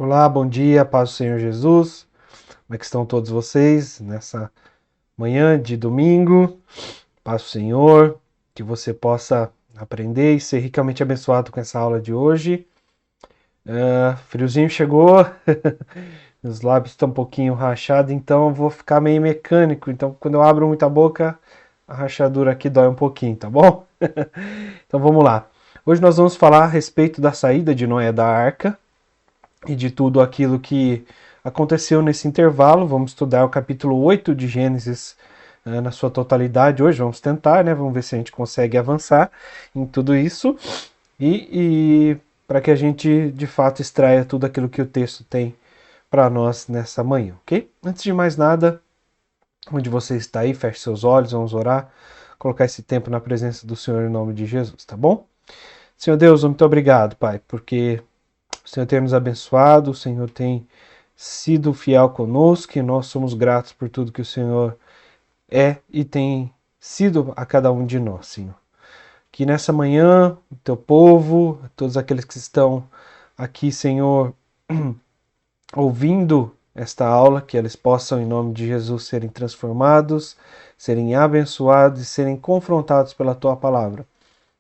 Olá, bom dia, paz do Senhor Jesus. Como é que estão todos vocês nessa manhã de domingo? Paz do Senhor, que você possa aprender e ser ricamente abençoado com essa aula de hoje. Friozinho chegou, os lábios estão um pouquinho rachados, então eu vou ficar meio mecânico. Então, quando eu abro muita boca, a rachadura aqui dói um pouquinho, tá bom? Então vamos lá. Hoje nós vamos falar a respeito da saída de Noé da arca e de tudo aquilo que aconteceu nesse intervalo. Vamos estudar o capítulo 8 de Gênesis na sua totalidade hoje. Vamos tentar, né? Vamos ver se a gente consegue avançar em tudo isso e para que a gente de fato extraia tudo aquilo que o texto tem para nós nessa manhã, ok? Antes de mais nada, onde você está aí, feche seus olhos, vamos orar, colocar esse tempo na presença do Senhor em nome de Jesus, tá bom? Senhor Deus, muito obrigado, Pai, porque o Senhor tem nos abençoado, o Senhor tem sido fiel conosco e nós somos gratos por tudo que o Senhor é e tem sido a cada um de nós, Senhor. Que nessa manhã, o teu povo, todos aqueles que estão aqui, Senhor, ouvindo esta aula, que eles possam, em nome de Jesus, serem transformados, serem abençoados e serem confrontados pela tua palavra.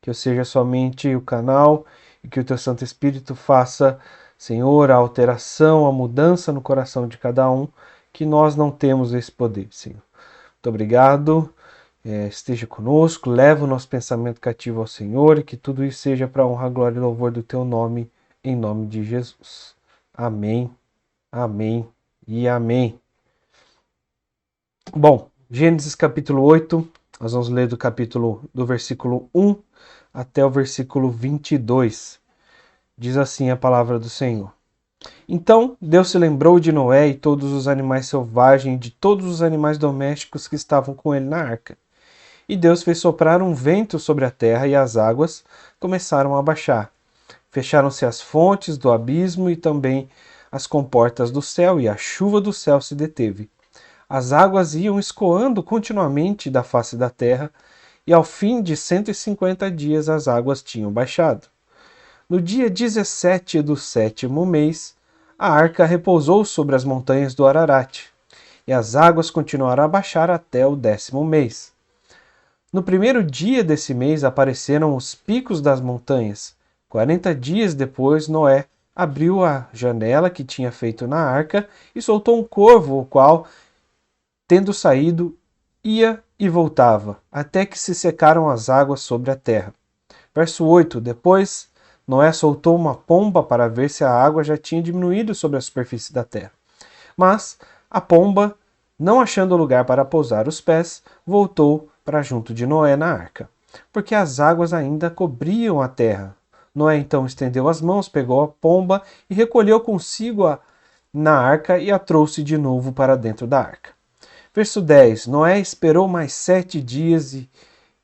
Que eu seja somente o canal e que o teu Santo Espírito faça, Senhor, a alteração, a mudança no coração de cada um, que nós não temos esse poder, Senhor. Muito obrigado, esteja conosco, leva o nosso pensamento cativo ao Senhor e que tudo isso seja para a honra, glória e louvor do teu nome, em nome de Jesus. Amém, amém e amém. Bom, Gênesis capítulo 8, nós vamos ler do versículo 1 até o versículo 22. Diz assim a palavra do Senhor. Então Deus se lembrou de Noé e todos os animais selvagens e de todos os animais domésticos que estavam com ele na arca. E Deus fez soprar um vento sobre a terra e as águas começaram a baixar. Fecharam-se as fontes do abismo e também as comportas do céu, e a chuva do céu se deteve. As águas iam escoando continuamente da face da terra, e ao fim de 150 dias as águas tinham baixado. No dia 17 do sétimo mês, a arca repousou sobre as montanhas do Ararat, e as águas continuaram a baixar até o 10º mês. No primeiro dia desse mês apareceram os picos das montanhas. 40 dias depois, Noé abriu a janela que tinha feito na arca e soltou um corvo, o qual, tendo saído, ia e voltava, até que se secaram as águas sobre a terra. Verso 8. Depois, Noé soltou uma pomba para ver se a água já tinha diminuído sobre a superfície da terra. Mas a pomba, não achando lugar para pousar os pés, voltou para junto de Noé na arca, porque as águas ainda cobriam a terra. Noé então estendeu as mãos, pegou a pomba e recolheu consigo na arca e a trouxe de novo para dentro da arca. Verso 10. Noé esperou mais 7 dias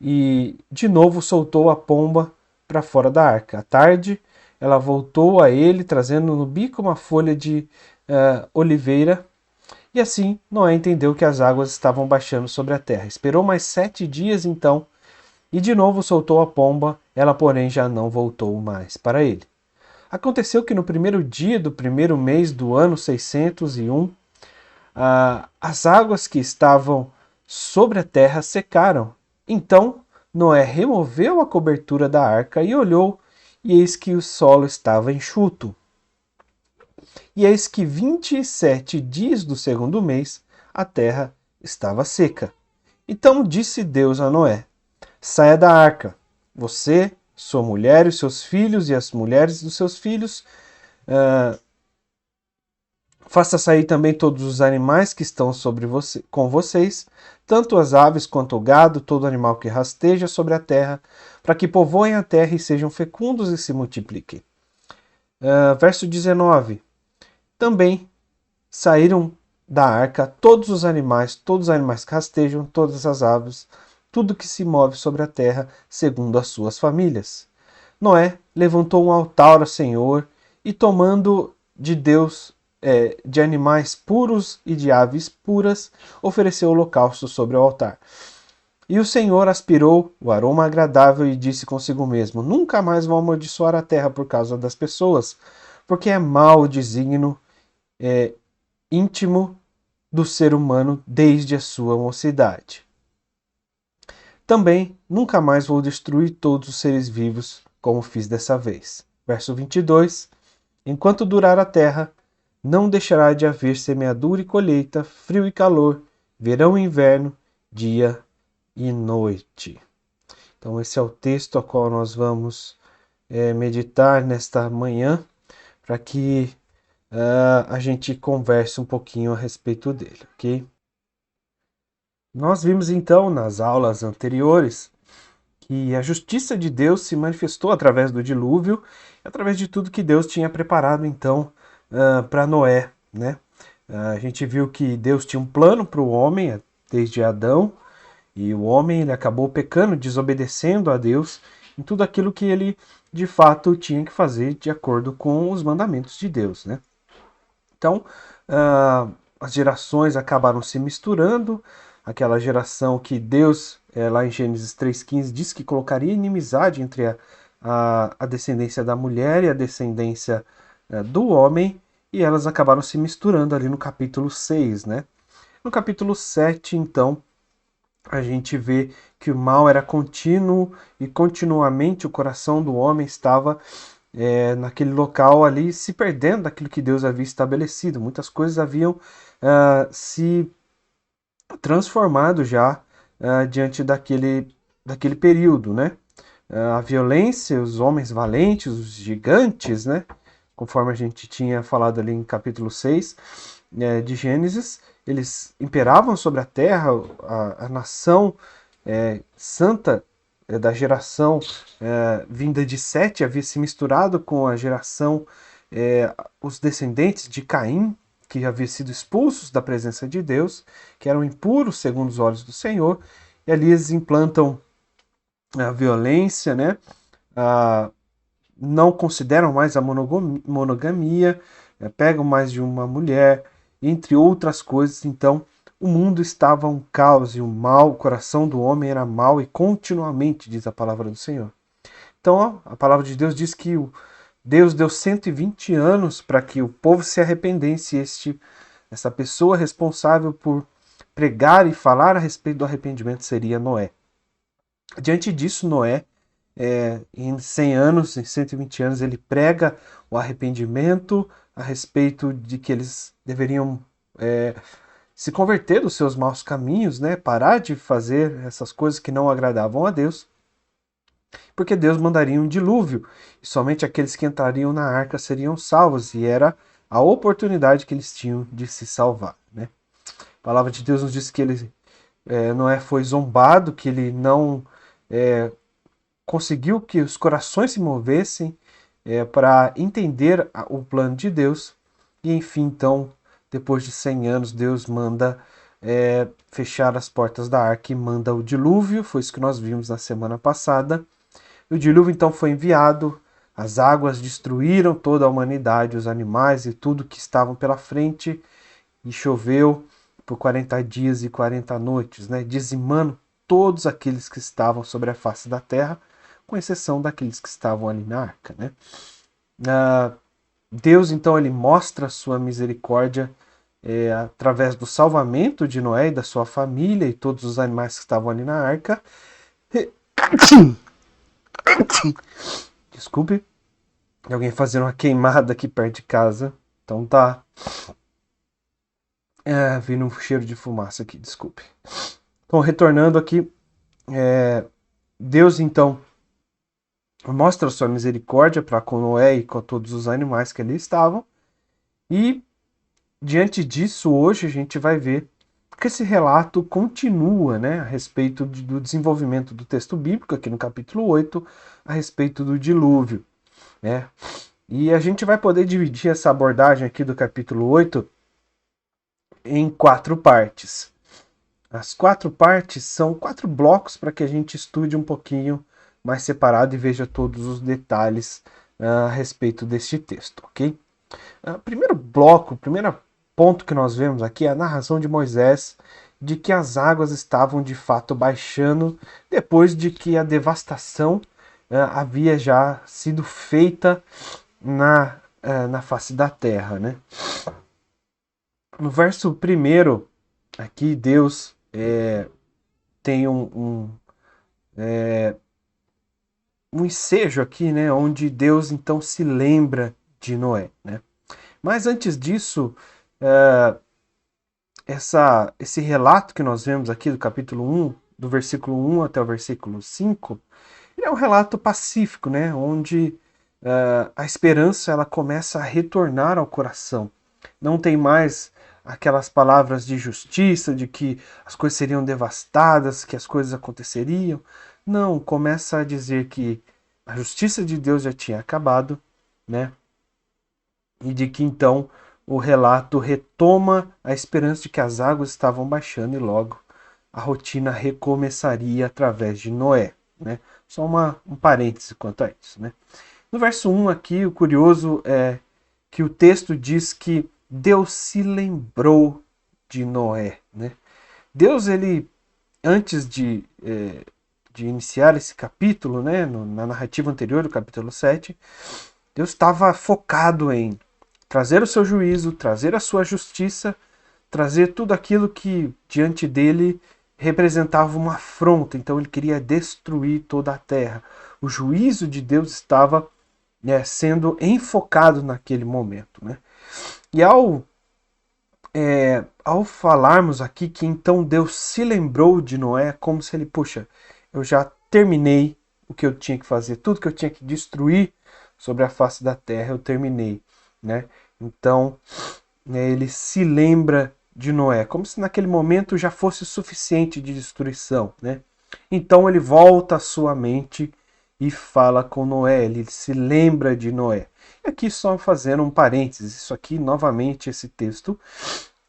e de novo soltou a pomba para fora da arca. À tarde, ela voltou a ele, trazendo no bico uma folha de oliveira. E assim, Noé entendeu que as águas estavam baixando sobre a terra. Esperou mais 7 dias, então, e de novo soltou a pomba. Ela, porém, já não voltou mais para ele. Aconteceu que no primeiro dia do primeiro mês do ano 601, as águas que estavam sobre a terra secaram. Então Noé removeu a cobertura da arca e olhou, e eis que o solo estava enxuto. E eis que 27 dias do segundo mês a terra estava seca. Então disse Deus a Noé: saia da arca, você, sua mulher, os seus filhos e as mulheres dos seus filhos. Faça sair também todos os animais que estão com vocês, tanto as aves quanto o gado, todo animal que rasteja sobre a terra, para que povoem a terra e sejam fecundos e se multipliquem. Verso 19. Também saíram da arca todos os animais que rastejam, todas as aves, tudo que se move sobre a terra, segundo as suas famílias. Noé levantou um altar ao Senhor e, tomando de Deus de animais puros e de aves puras, ofereceu holocausto sobre o altar. E o Senhor aspirou o aroma agradável e disse consigo mesmo: nunca mais vou amaldiçoar a terra por causa das pessoas, porque é mau o desígnio íntimo do ser humano desde a sua mocidade. Também nunca mais vou destruir todos os seres vivos, como fiz dessa vez. Verso 22. Enquanto durar a terra, não deixará de haver semeadura e colheita, frio e calor, verão e inverno, dia e noite. Então esse é o texto a qual nós vamos meditar nesta manhã, para que a gente converse um pouquinho a respeito dele, ok? Nós vimos então nas aulas anteriores que a justiça de Deus se manifestou através do dilúvio, através de tudo que Deus tinha preparado então para Noé, né? A gente viu que Deus tinha um plano para o homem desde Adão, e o homem ele acabou pecando, desobedecendo a Deus em tudo aquilo que ele de fato tinha que fazer de acordo com os mandamentos de Deus, né? Então, as gerações acabaram se misturando, aquela geração que Deus, lá em Gênesis 3,15, diz que colocaria inimizade entre a descendência da mulher e a descendência do homem, e elas acabaram se misturando ali no capítulo 6, né? No capítulo 7, então, a gente vê que o mal era contínuo e continuamente o coração do homem estava naquele local ali, se perdendo daquilo que Deus havia estabelecido. Muitas coisas haviam se transformado já diante daquele período, né? A violência, os homens valentes, os gigantes, né? Conforme a gente tinha falado ali em capítulo 6 de Gênesis, eles imperavam sobre a terra, a nação santa da geração vinda de Sete havia se misturado com a geração, os descendentes de Caim, que haviam sido expulsos da presença de Deus, que eram impuros segundo os olhos do Senhor, e ali eles implantam a violência, né? Não consideram mais a monogamia, pegam mais de uma mulher, entre outras coisas. Então, o mundo estava um caos e o mal, o coração do homem era mau e continuamente, diz a palavra do Senhor. Então, a palavra de Deus diz que Deus deu 120 anos para que o povo se arrependesse. Essa pessoa responsável por pregar e falar a respeito do arrependimento seria Noé. Diante disso, Noé, em 100 anos, em 120 anos, ele prega o arrependimento a respeito de que eles deveriam se converter dos seus maus caminhos, né? Parar de fazer essas coisas que não agradavam a Deus, porque Deus mandaria um dilúvio, e somente aqueles que entrariam na arca seriam salvos, e era a oportunidade que eles tinham de se salvar, né? A palavra de Deus nos diz que Noé foi zombado, que ele não conseguiu que os corações se movessem para entender o plano de Deus. E enfim, então, depois de 100 anos, Deus manda fechar as portas da arca e manda o dilúvio. Foi isso que nós vimos na semana passada. O dilúvio então foi enviado, as águas destruíram toda a humanidade, os animais e tudo que estavam pela frente, e choveu por 40 dias e 40 noites, né, dizimando todos aqueles que estavam sobre a face da terra, com exceção daqueles que estavam ali na arca, né? Deus então ele mostra a sua misericórdia através do salvamento de Noé e da sua família e todos os animais que estavam ali na arca. Desculpe, alguém fazendo uma queimada aqui perto de casa, então tá vindo um cheiro de fumaça aqui, desculpe. Então, retornando aqui, Deus então mostra a sua misericórdia para com Noé e com todos os animais que ali estavam, e diante disso hoje a gente vai ver que esse relato continua, né, a respeito do desenvolvimento do texto bíblico, aqui no capítulo 8, a respeito do dilúvio, né? E a gente vai poder dividir essa abordagem aqui do capítulo 8 em 4 partes. As 4 partes são 4 blocos para que a gente estude um pouquinho mais separado e veja todos os detalhes a respeito deste texto, ok? Primeiro bloco, primeiro ponto que nós vemos aqui é a narração de Moisés de que as águas estavam de fato baixando depois de que a devastação havia já sido feita na face da terra, né? No verso 1, aqui Deus tem um ensejo aqui, né? Onde Deus então se lembra de Noé, né? Mas antes disso, esse relato que nós vemos aqui do capítulo 1, do versículo 1 até o versículo 5, ele é um relato pacífico, né? Onde a esperança ela começa a retornar ao coração. Não tem mais aquelas palavras de justiça, de que as coisas seriam devastadas, que as coisas aconteceriam. Não, começa a dizer que a justiça de Deus já tinha acabado, né? E de que então o relato retoma a esperança de que as águas estavam baixando e logo a rotina recomeçaria através de Noé, né? Só um parêntese quanto a isso, né? No verso 1 aqui, o curioso é que o texto diz que Deus se lembrou de Noé, né? Deus, ele, antes de iniciar esse capítulo, né, na narrativa anterior do capítulo 7, Deus estava focado em trazer o seu juízo, trazer a sua justiça, trazer tudo aquilo que diante dele representava uma afronta. Então ele queria destruir toda a terra. O juízo de Deus estava sendo enfocado naquele momento, né? E ao falarmos aqui que então Deus se lembrou de Noé, como se ele, puxa, eu já terminei o que eu tinha que fazer, tudo que eu tinha que destruir sobre a face da terra, eu terminei, né? Então, ele se lembra de Noé, como se naquele momento já fosse suficiente de destruição, né? Então ele volta à sua mente e fala com Noé, ele se lembra de Noé. E aqui só fazendo um parênteses, isso aqui novamente esse texto,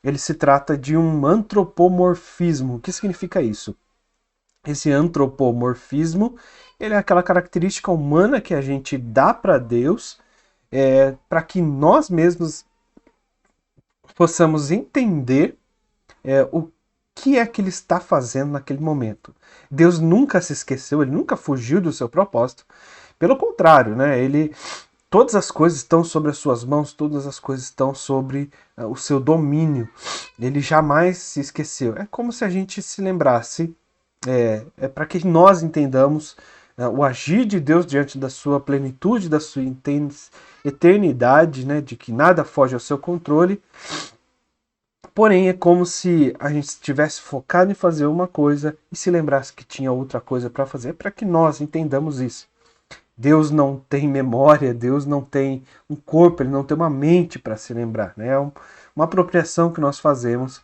ele se trata de um antropomorfismo. O que significa isso? Esse antropomorfismo, ele é aquela característica humana que a gente dá para Deus, para que nós mesmos possamos entender o que é que ele está fazendo naquele momento. Deus nunca se esqueceu, ele nunca fugiu do seu propósito. Pelo contrário, né? Todas as coisas estão sobre as suas mãos, todas as coisas estão sobre o seu domínio. Ele jamais se esqueceu. É como se a gente se lembrasse, para que nós entendamos o agir de Deus diante da sua plenitude, da sua eternidade, né, de que nada foge ao seu controle. Porém, é como se a gente estivesse focado em fazer uma coisa e se lembrasse que tinha outra coisa para fazer, para que nós entendamos isso. Deus não tem memória, Deus não tem um corpo, ele não tem uma mente para se lembrar. Né? É uma apropriação que nós fazemos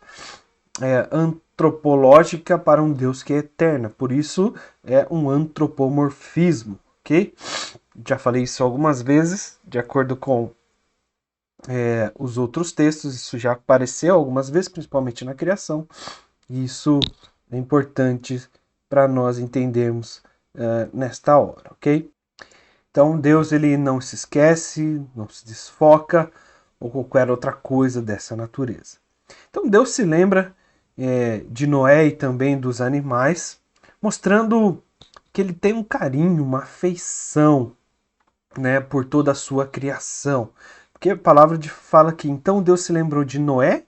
antropológica para um Deus que é eterno. Por isso é um antropomorfismo, ok? Já falei isso algumas vezes, de acordo com os outros textos, isso já apareceu algumas vezes, principalmente na criação, e isso é importante para nós entendermos nesta hora, ok? Então Deus ele não se esquece, não se desfoca ou qualquer outra coisa dessa natureza. Então Deus se lembra de Noé e também dos animais, mostrando que ele tem um carinho, uma afeição, né, por toda a sua criação. Porque a palavra fala que então Deus se lembrou de Noé,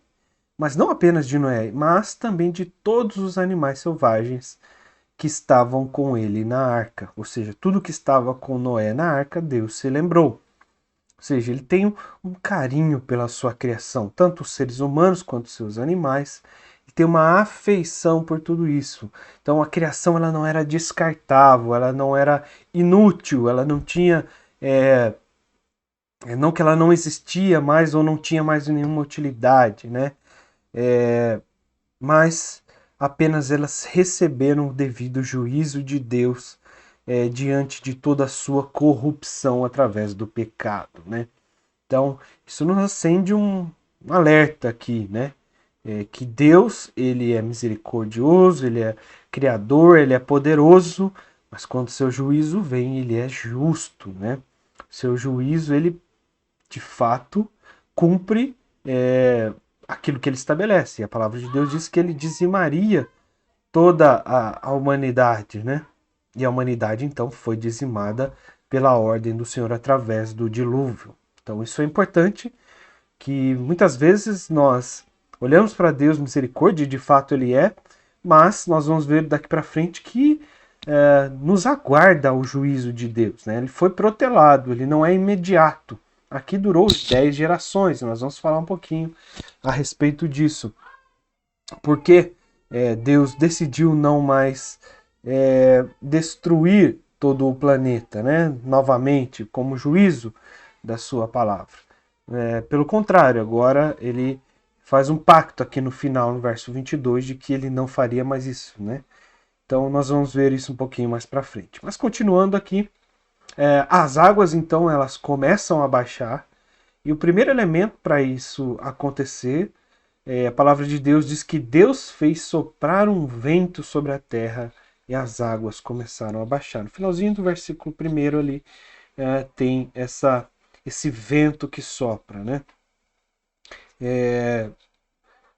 mas não apenas de Noé, mas também de todos os animais selvagens que estavam com ele na arca. Ou seja, tudo que estava com Noé na arca, Deus se lembrou. Ou seja, ele tem um carinho pela sua criação, tanto os seres humanos quanto os seus animais. Ele tem uma afeição por tudo isso. Então a criação ela não era descartável, ela não era inútil, ela não tinha... não que ela não existia mais ou não tinha mais nenhuma utilidade, né? Mas apenas elas receberam o devido juízo de Deus diante de toda a sua corrupção através do pecado, né? Então, isso nos acende um alerta aqui, né? Que Deus, ele é misericordioso, ele é criador, ele é poderoso, mas quando seu juízo vem, ele é justo, né? Seu juízo, ele de fato cumpre aquilo que ele estabelece. E a palavra de Deus diz que ele dizimaria toda a humanidade, né? E a humanidade então foi dizimada pela ordem do Senhor através do dilúvio, Então isso é importante, que muitas vezes nós olhamos para Deus misericórdia, e de fato Ele é, mas nós vamos ver daqui para frente que nos aguarda o juízo de Deus, né? Ele foi protelado, ele não é imediato. Aqui durou 10 gerações, nós vamos falar um pouquinho a respeito disso. Porque Deus decidiu não mais destruir todo o planeta, né? Novamente, como juízo da sua palavra. Pelo contrário, agora ele faz um pacto aqui no final, no verso 22, de que ele não faria mais isso, né? Então nós vamos ver isso um pouquinho mais para frente. Mas continuando aqui, as águas então elas começam a baixar, e o primeiro elemento para isso acontecer, a palavra de Deus diz que Deus fez soprar um vento sobre a terra e as águas começaram a baixar. No finalzinho do versículo 1 ali tem esse vento que sopra, né?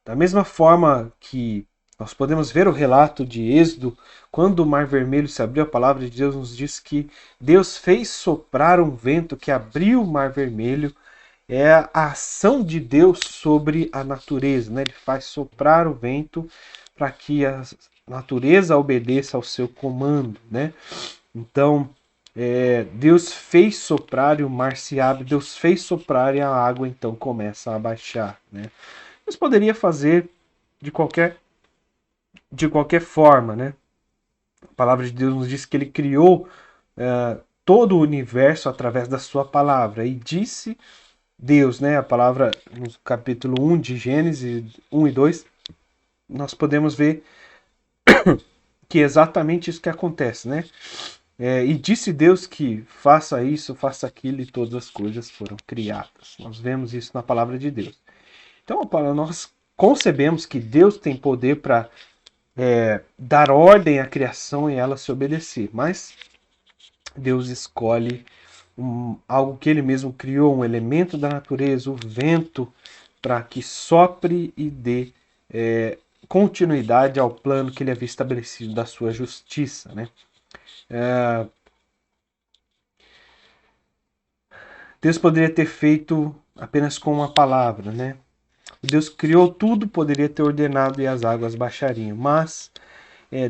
Da mesma forma que nós podemos ver o relato de Êxodo, quando o Mar Vermelho se abriu, a palavra de Deus nos diz que Deus fez soprar um vento que abriu o Mar Vermelho. É a ação de Deus sobre a natureza, né? Ele faz soprar o vento para que a natureza obedeça ao seu comando, né? Então, Deus fez soprar e o mar se abre, Deus fez soprar e a água então começa a baixar, né? Deus poderia fazer de qualquer forma, né? A palavra de Deus nos diz que ele criou todo o universo através da sua palavra e disse Deus, né? A palavra no capítulo 1 de Gênesis 1 e 2, nós podemos ver que é exatamente isso que acontece, né? E disse Deus que faça isso, faça aquilo, e todas as coisas foram criadas. Nós vemos isso na palavra de Deus. Então, nós concebemos que Deus tem poder para dar ordem à criação e ela se obedecer, mas Deus escolhe algo que ele mesmo criou, um elemento da natureza, o vento, para que sopre e dê continuidade ao plano que ele havia estabelecido da sua justiça, né? Deus poderia ter feito apenas com uma palavra, né? Deus criou tudo, poderia ter ordenado e as águas baixariam, mas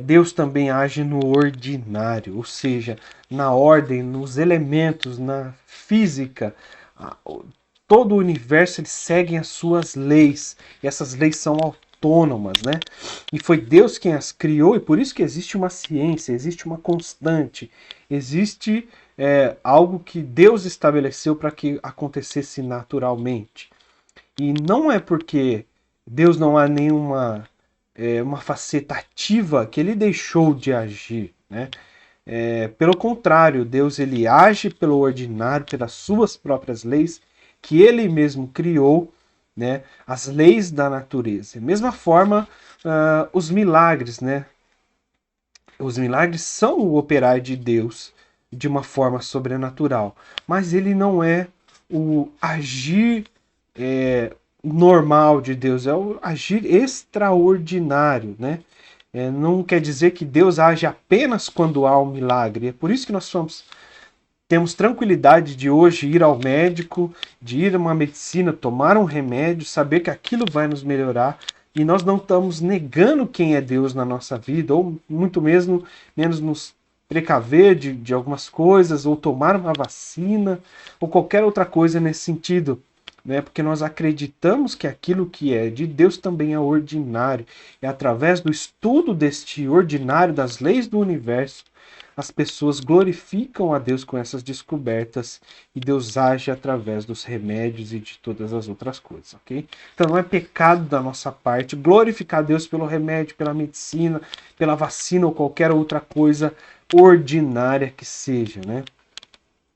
Deus também age no ordinário, ou seja, na ordem, nos elementos, na física. Todo o universo ele segue as suas leis, e essas leis são autônomas, né? E foi Deus quem as criou, e por isso que existe uma ciência, existe uma constante, existe algo que Deus estabeleceu para que acontecesse naturalmente. E não é porque Deus não há nenhuma uma faceta ativa que ele deixou de agir, né? Pelo contrário, Deus ele age pelo ordinário, pelas suas próprias leis, que ele mesmo criou, né? As leis da natureza. Da mesma forma, os milagres, né? Os milagres são o operar de Deus de uma forma sobrenatural, mas ele não é o agir normal de Deus, é o agir extraordinário, né? Não quer dizer que Deus age apenas quando há um milagre. É por isso que nós temos tranquilidade de hoje ir ao médico, de ir a uma medicina, tomar um remédio, saber que aquilo vai nos melhorar, e nós não estamos negando quem é Deus na nossa vida, ou muito menos nos precaver de algumas coisas, ou tomar uma vacina, ou qualquer outra coisa nesse sentido. Né? Porque nós acreditamos que aquilo que é de Deus também é ordinário. E através do estudo deste ordinário, das leis do universo, as pessoas glorificam a Deus com essas descobertas e Deus age através dos remédios e de todas as outras coisas, ok? Então não é pecado da nossa parte glorificar a Deus pelo remédio, pela medicina, pela vacina ou qualquer outra coisa ordinária que seja, né?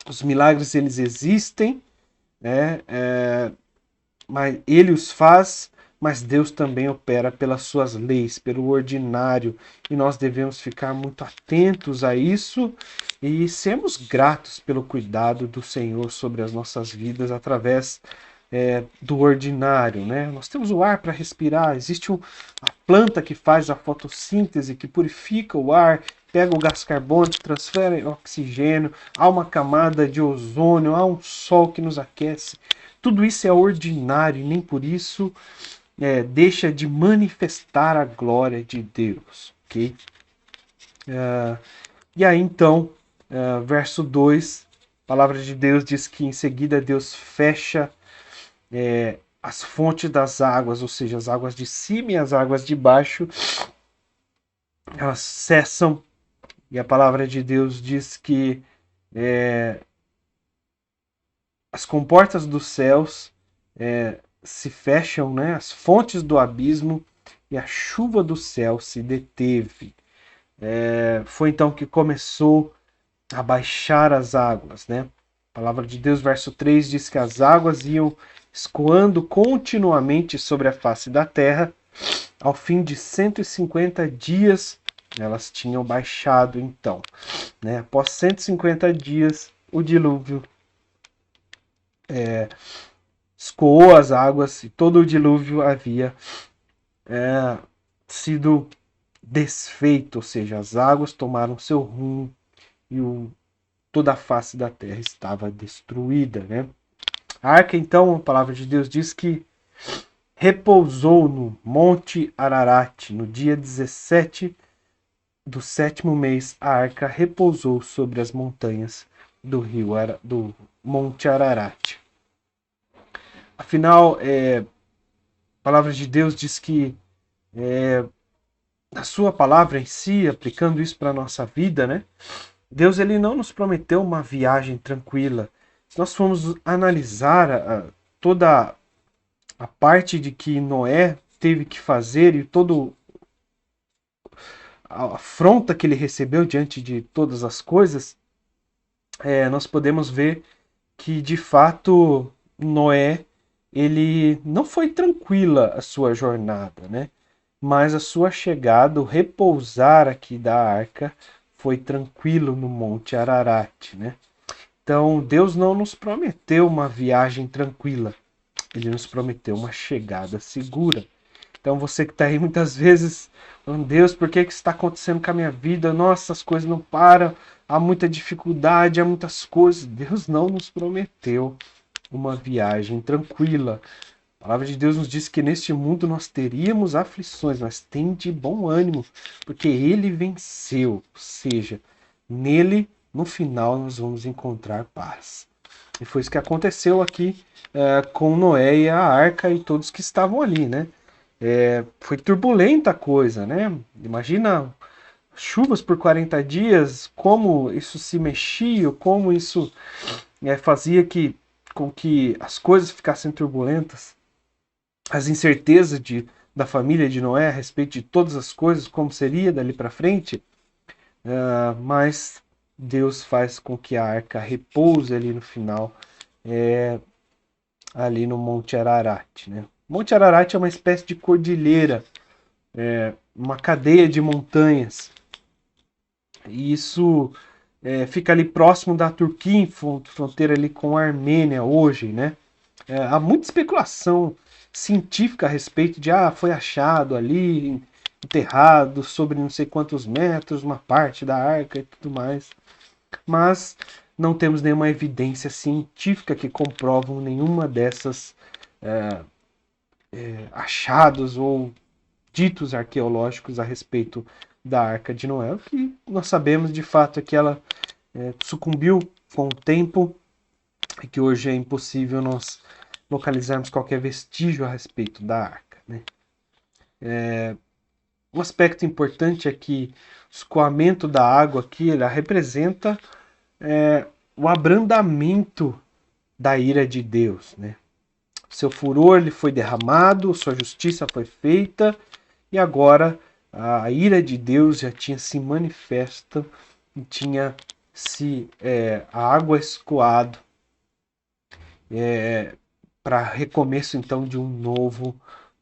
Os milagres, eles existem, né? Mas ele os faz, mas Deus também opera pelas suas leis, pelo ordinário, e nós devemos ficar muito atentos a isso e sermos gratos pelo cuidado do Senhor sobre as nossas vidas através do ordinário, né? Nós temos o ar para respirar, existe a planta que faz a fotossíntese, que purifica o ar, pega o gás carbônico, transfere oxigênio, há uma camada de ozônio, há um sol que nos aquece. Tudo isso é ordinário e nem por isso deixa de manifestar a glória de Deus, ok? E aí então, verso 2, a palavra de Deus diz que em seguida Deus fecha as fontes das águas, ou seja, as águas de cima e as águas de baixo, elas cessam, e a palavra de Deus diz que as comportas dos céus se fecham, né? As fontes do abismo e a chuva do céu se deteve. Foi então que começou a baixar as águas, né? A palavra de Deus, verso 3, diz que as águas iam escoando continuamente sobre a face da terra. Ao fim de 150 dias, elas tinham baixado então. Né? Após 150 dias, o dilúvio escoou as águas e todo o dilúvio havia sido desfeito, ou seja, as águas tomaram seu rumo e toda a face da terra estava destruída. Né? A arca, então, a palavra de Deus diz que repousou no Monte Ararat. No dia 17 do 7º mês, a arca repousou sobre as montanhas do Monte Ararat. Afinal, a palavra de Deus diz que a sua palavra em si, aplicando isso para a nossa vida, né? Deus ele não nos prometeu uma viagem tranquila. Se nós formos analisar toda a parte de que Noé teve que fazer e toda a afronta que ele recebeu diante de todas as coisas, nós podemos ver que de fato Noé ele não foi tranquila a sua jornada, né? Mas a sua chegada, o repousar aqui da arca, foi tranquilo no Monte Ararat, né? Então, Deus não nos prometeu uma viagem tranquila, Ele nos prometeu uma chegada segura. Então, você que está aí muitas vezes falando, Deus, por que isso está acontecendo com a minha vida? Nossa, as coisas não param, há muita dificuldade, há muitas coisas. Deus não nos prometeu uma viagem tranquila. A palavra de Deus nos diz que neste mundo nós teríamos aflições, mas tem de bom ânimo, porque Ele venceu. Ou seja, nele, no final, nós vamos encontrar paz. E foi isso que aconteceu aqui com Noé e a arca e todos que estavam ali, né? Foi turbulenta a coisa, né? Imagina chuvas por 40 dias, como isso se mexia, como isso fazia com que as coisas ficassem turbulentas. As incertezas da família de Noé a respeito de todas as coisas, como seria dali para frente, mas Deus faz com que a arca repouse ali no final, ali no Monte Ararat. Né? Monte Ararat é uma espécie de cordilheira, uma cadeia de montanhas. E isso fica ali próximo da Turquia, em fronteira ali com a Armênia hoje, né? Há muita especulação científica a respeito de foi achado ali, enterrado sobre não sei quantos metros, uma parte da arca e tudo mais. Mas não temos nenhuma evidência científica que comprovam nenhuma dessas achados ou ditos arqueológicos a respeito da Arca de Noé. O que nós sabemos de fato é que ela sucumbiu com o tempo e que hoje é impossível nós localizarmos qualquer vestígio a respeito da arca. Né? Um aspecto importante é que o escoamento da água aqui ela representa o abrandamento da ira de Deus. Né? Seu furor ele foi derramado, sua justiça foi feita e agora a ira de Deus já tinha se manifesto e tinha a água escoado para recomeço então de um novo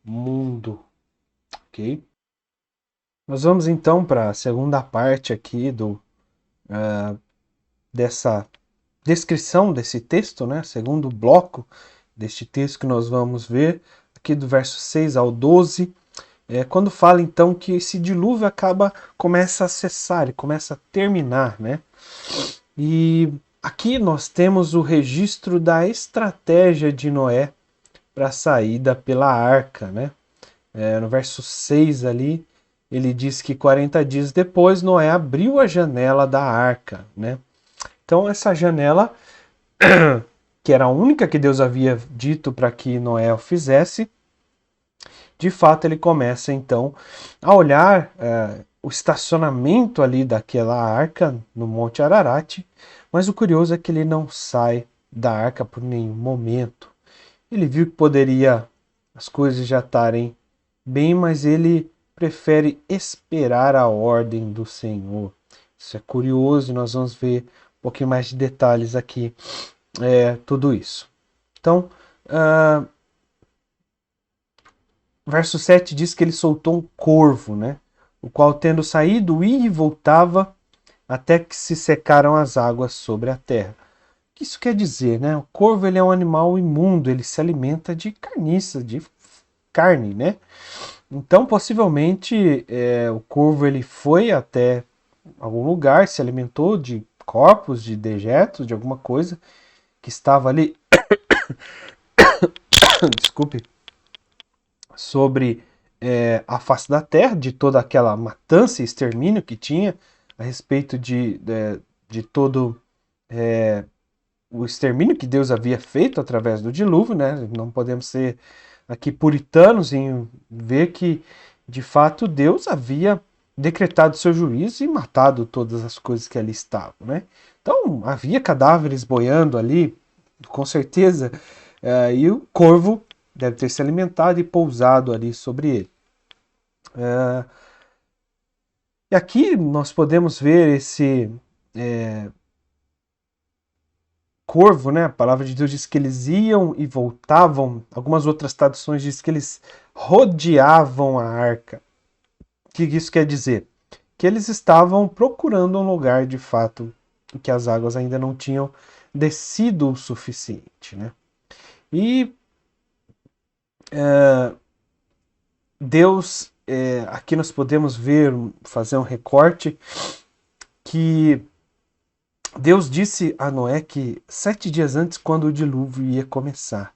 mundo, ok? Nós vamos então para a segunda parte aqui dessa descrição desse texto, né? Segundo bloco deste texto que nós vamos ver aqui do verso 6 ao 12. quando fala então que esse dilúvio começa a cessar, ele começa a terminar, né? E aqui nós temos o registro da estratégia de Noé para a saída pela arca, né? No verso 6 ali, ele diz que 40 dias depois Noé abriu a janela da arca, né? Então essa janela, que era a única que Deus havia dito para que Noé o fizesse, de fato ele começa então a olhar o estacionamento ali daquela arca no Monte Ararat, mas o curioso é que ele não sai da arca por nenhum momento. Ele viu que poderia as coisas já estarem bem, mas ele prefere esperar a ordem do Senhor. Isso é curioso, nós vamos ver um pouquinho mais de detalhes aqui, tudo isso. Então, verso 7 diz que ele soltou um corvo, né? O qual, tendo saído, ia e voltava até que se secaram as águas sobre a terra. O que isso quer dizer, né? O corvo ele é um animal imundo, ele se alimenta de carniça, de carne, né? Então, possivelmente, o corvo ele foi até algum lugar, se alimentou de corpos, de dejetos, de alguma coisa que estava ali, desculpe, sobre a face da terra, de toda aquela matança e extermínio que tinha a respeito de todo o extermínio que Deus havia feito através do dilúvio, né? Não podemos ser aqui puritanos em ver que, de fato, Deus havia decretado seu juízo e matado todas as coisas que ali estavam, né? Então, havia cadáveres boiando ali, com certeza, e o corvo deve ter se alimentado e pousado ali sobre ele. E aqui nós podemos ver esse corvo, né? A palavra de Deus diz que eles iam e voltavam. Algumas outras traduções diz que eles rodeavam a arca. O que isso quer dizer? Que eles estavam procurando um lugar de fato em que as águas ainda não tinham descido o suficiente, né? E Deus, aqui nós podemos ver, fazer um recorte, que Deus disse a Noé que 7 dias antes, quando o dilúvio ia começar.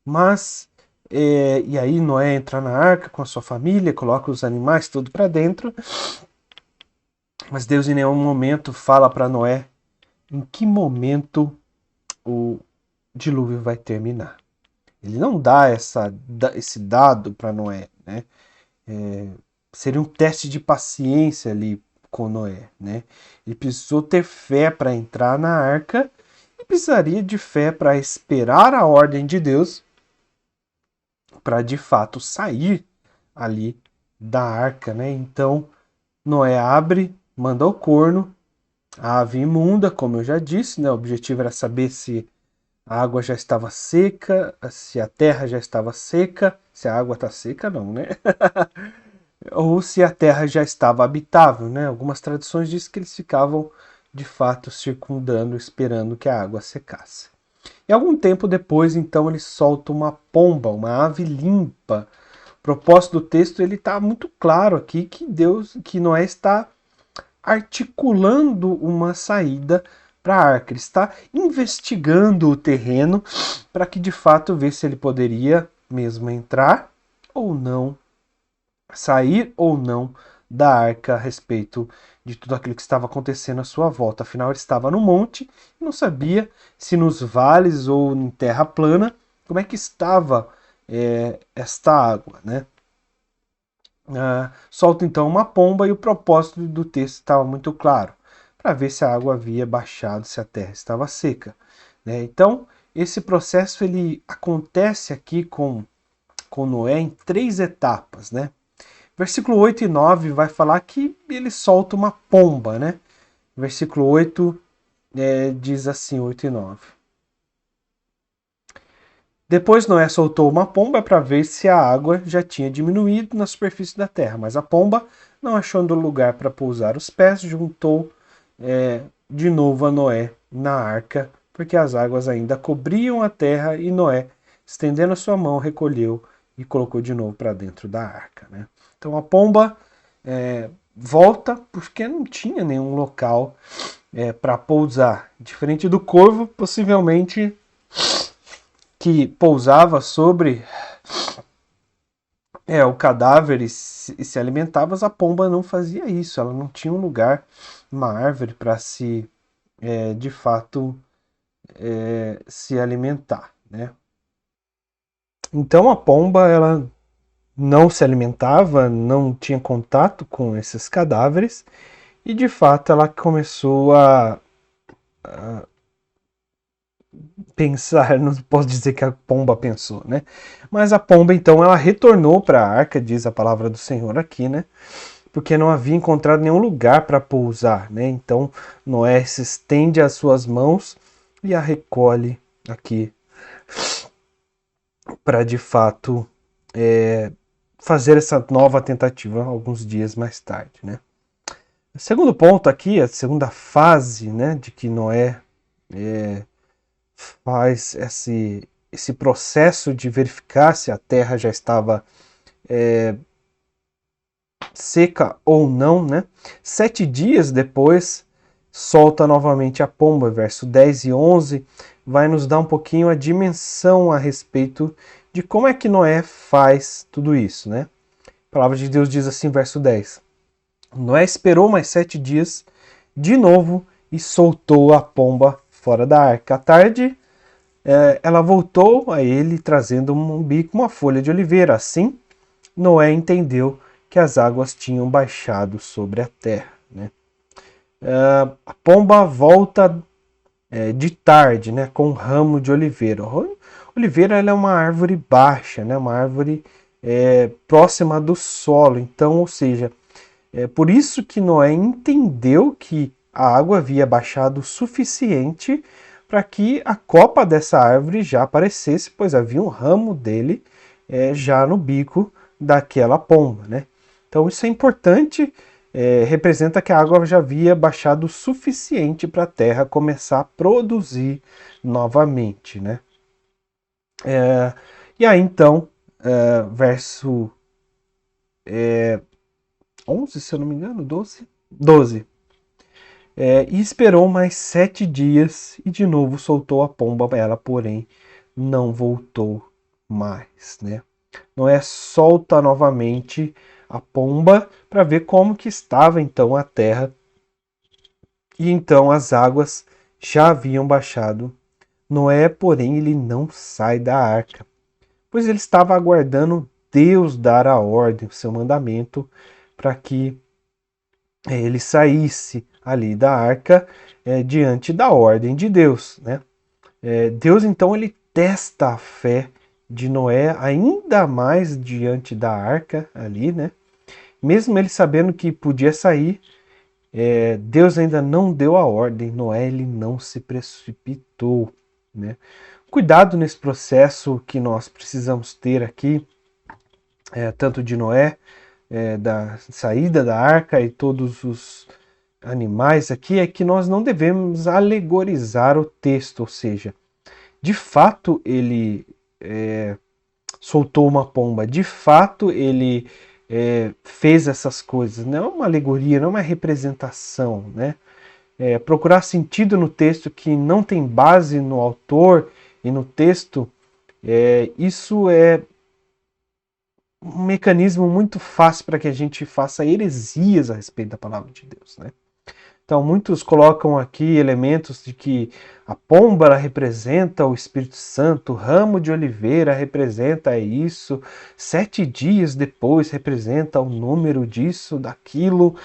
Mas, e aí Noé entra na arca com a sua família, coloca os animais tudo para dentro. Mas Deus em nenhum momento fala para Noé em que momento o dilúvio vai terminar. Ele não dá esse dado para Noé, né? Seria um teste de paciência ali com Noé, né? Ele precisou ter fé para entrar na arca e precisaria de fé para esperar a ordem de Deus para de fato sair ali da arca, né? Então Noé abre, manda o corno, a ave imunda, como eu já disse, né? O objetivo era saber se a água já estava seca, se a terra já estava seca, se a água está seca, não, né? Ou se a terra já estava habitável, né? Algumas tradições dizem que eles ficavam de fato circundando, esperando que a água secasse. E algum tempo depois, então, ele solta uma pomba, uma ave limpa. O propósito do texto ele está muito claro aqui que Noé está articulando uma saída para a arca. Ele está investigando o terreno para que de fato ver se ele poderia mesmo entrar ou não, sair ou não da arca a respeito de tudo aquilo que estava acontecendo à sua volta. Afinal, ele estava no monte e não sabia se nos vales ou em terra plana como é que estava esta água, né? Solta então uma pomba e o propósito do texto estava muito claro, para ver se a água havia baixado, se a terra estava seca, né? Então, esse processo ele acontece aqui com Noé em 3 etapas, né? Versículo 8 e 9 vai falar que ele solta uma pomba, né? Versículo 8 diz assim, 8 e 9. Depois Noé soltou uma pomba para ver se a água já tinha diminuído na superfície da terra, mas a pomba, não achando lugar para pousar os pés, juntou de novo a Noé na arca, porque as águas ainda cobriam a terra, e Noé, estendendo a sua mão, recolheu e colocou de novo para dentro da arca, né? Então a pomba volta porque não tinha nenhum local para pousar. Diferente do corvo, possivelmente, que pousava sobre o cadáver e se alimentava, a pomba não fazia isso. Ela não tinha um lugar, uma árvore para se, de fato, se alimentar, né? Então a pomba, ela não se alimentava, não tinha contato com esses cadáveres e de fato ela começou a pensar, não posso dizer que a pomba pensou, né? Mas a pomba então ela retornou para a arca, diz a palavra do Senhor aqui, né? Porque não havia encontrado nenhum lugar para pousar, né? Então Noé se estende as suas mãos e a recolhe aqui para de fato fazer essa nova tentativa alguns dias mais tarde, né? O segundo ponto aqui, a segunda fase, né, de que Noé faz esse processo de verificar se a terra já estava seca ou não, né? 7 dias depois, solta novamente a pomba, verso 10 e 11, vai nos dar um pouquinho a dimensão a respeito de como é que Noé faz tudo isso, né? A palavra de Deus diz assim, verso 10. Noé esperou mais 7 dias, de novo, e soltou a pomba fora da arca. À tarde, ela voltou a ele, trazendo um bico, uma folha de oliveira. Assim, Noé entendeu que as águas tinham baixado sobre a terra, né? A pomba volta de tarde, né, com um ramo de oliveira. Oliveira ela é uma árvore baixa, né, uma árvore próxima do solo. Então, ou seja, por isso que Noé entendeu que a água havia baixado o suficiente para que a copa dessa árvore já aparecesse, pois havia um ramo dele já no bico daquela pomba, né? Então isso é importante, representa que a água já havia baixado o suficiente para a terra começar a produzir novamente, né? E aí então, verso 11, se eu não me engano, 12? 12. E esperou mais 7 dias e de novo soltou a pomba, ela porém não voltou mais, né? Noé solta novamente a pomba para ver como que estava então a terra. E então as águas já haviam baixado. Noé, porém, ele não sai da arca, pois ele estava aguardando Deus dar a ordem, o seu mandamento, para que ele saísse ali da arca diante da ordem de Deus, né? Deus então ele testa a fé de Noé ainda mais diante da arca ali, né? Mesmo ele sabendo que podia sair, Deus ainda não deu a ordem. Noé ele não se precipitou, né? Cuidado nesse processo que nós precisamos ter aqui, tanto de Noé, da saída da arca e todos os animais aqui, é que nós não devemos alegorizar o texto, ou seja, de fato ele soltou uma pomba, de fato ele fez essas coisas, não é uma alegoria, não é uma representação, né? Procurar sentido no texto que não tem base no autor e no texto, isso é um mecanismo muito fácil para que a gente faça heresias a respeito da palavra de Deus, né? Então, muitos colocam aqui elementos de que a pomba representa o Espírito Santo, o ramo de oliveira representa isso, 7 dias depois representa o número disso, daquilo.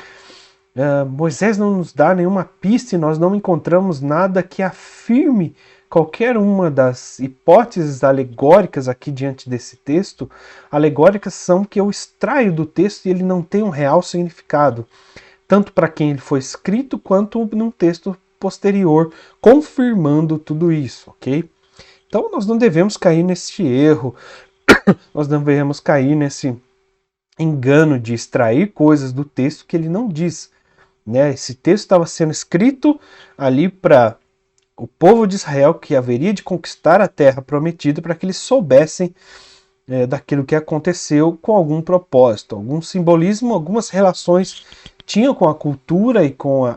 Moisés não nos dá nenhuma pista e nós não encontramos nada que afirme qualquer uma das hipóteses alegóricas aqui diante desse texto. Alegóricas são que eu extraio do texto e ele não tem um real significado, tanto para quem ele foi escrito, quanto num texto posterior, confirmando tudo isso, ok? Então nós não devemos cair nesse erro, nós não devemos cair nesse engano de extrair coisas do texto que ele não diz, né? Esse texto estava sendo escrito ali para o povo de Israel que haveria de conquistar a terra prometida, para que eles soubessem daquilo que aconteceu com algum propósito, algum simbolismo, algumas relações tinham com a cultura e com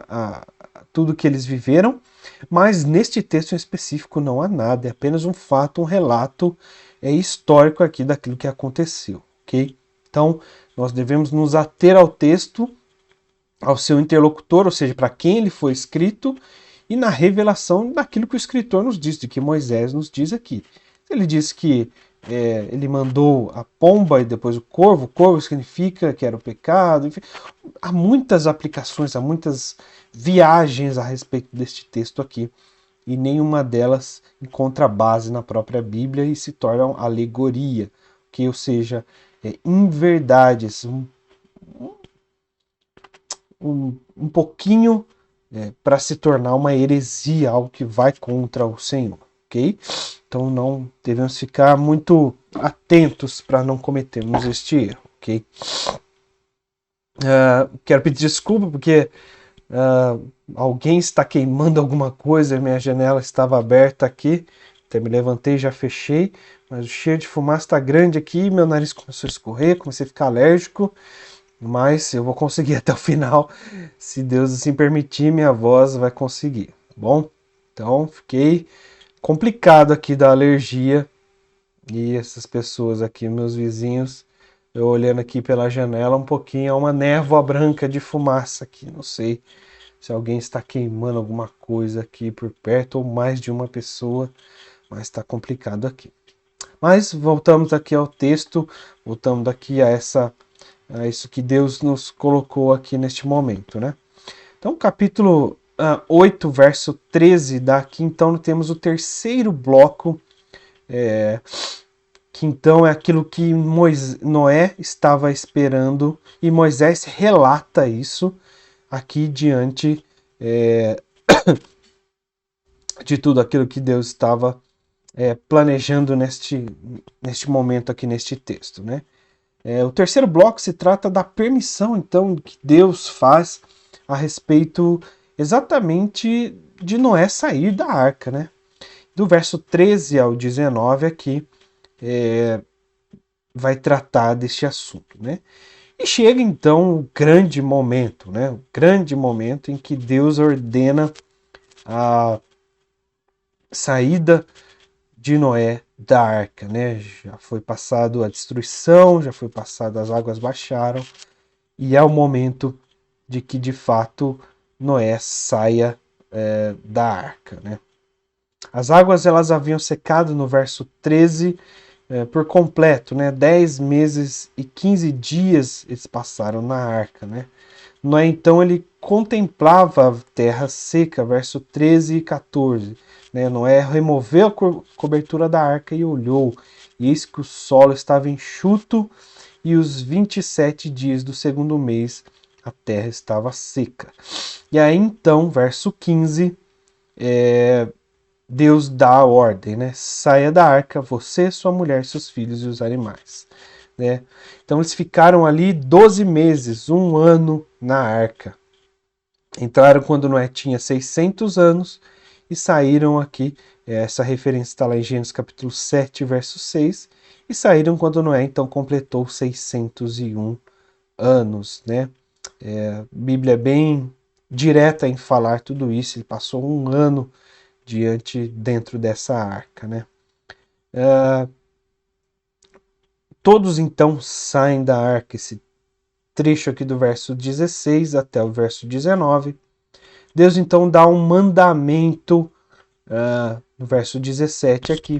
tudo que eles viveram, mas neste texto em específico não há nada, é apenas um fato, um relato histórico aqui daquilo que aconteceu, ok? Então, nós devemos nos ater ao texto, ao seu interlocutor, ou seja, para quem ele foi escrito, e na revelação daquilo que o escritor nos diz, de que Moisés nos diz aqui. Ele diz que ele mandou a pomba e depois o corvo significa que era o pecado, enfim, há muitas aplicações, há muitas viagens a respeito deste texto aqui, e nenhuma delas encontra base na própria Bíblia e se torna alegoria, que, ou seja, inverdades, um pouquinho para se tornar uma heresia, algo que vai contra o Senhor, ok? Então não devemos ficar muito atentos para não cometermos este erro, ok? Quero pedir desculpa porque alguém está queimando alguma coisa, minha janela estava aberta aqui, até me levantei, já fechei, mas o cheiro de fumaça está grande aqui, meu nariz começou a escorrer, comecei a ficar alérgico, mas eu vou conseguir até o final, se Deus assim permitir, minha voz vai conseguir, tá bom? Então fiquei complicado aqui da alergia e essas pessoas aqui, meus vizinhos, eu olhando aqui pela janela um pouquinho, há uma névoa branca de fumaça aqui, não sei se alguém está queimando alguma coisa aqui por perto ou mais de uma pessoa, mas está complicado aqui. Mas voltamos aqui ao texto, voltamos aqui a isso que Deus nos colocou aqui neste momento, né? Então, capítulo 8, verso 13, daqui então temos o terceiro bloco, que então é aquilo que Noé estava esperando, e Moisés relata isso aqui diante de tudo aquilo que Deus estava planejando neste momento aqui neste texto, né? O terceiro bloco se trata da permissão, então, que Deus faz a respeito exatamente de Noé sair da arca, né? Do verso 13 ao 19 aqui vai tratar deste assunto, né? E chega então o grande momento, né? O grande momento em que Deus ordena a saída de Noé da arca, né? Já foi passado a destruição, já foi passado, as águas baixaram, e é o momento de que de fato Noé saia da arca, né? As águas elas haviam secado no verso 13 por completo, né? 10 meses e 15 dias eles passaram na arca, né? Noé então ele contemplava a terra seca, verso 13 e 14. Né? Noé removeu a cobertura da arca e olhou, e eis que o solo estava enxuto, e os 27 dias do segundo mês a terra estava seca. E aí então, verso 15, Deus dá a ordem, né? Saia da arca, você, sua mulher, seus filhos e os animais. Né? Então eles ficaram ali 12 meses, um ano na arca. Entraram quando Noé tinha 600 anos e saíram aqui, essa referência está lá em Gênesis capítulo 7, verso 6, e saíram quando Noé então completou 601 anos, né? A Bíblia é bem direta em falar tudo isso, ele passou um ano dentro dessa arca, né? Todos então saem da arca, esse trecho aqui do verso 16 até o verso 19. Deus então dá um mandamento no verso 17 aqui,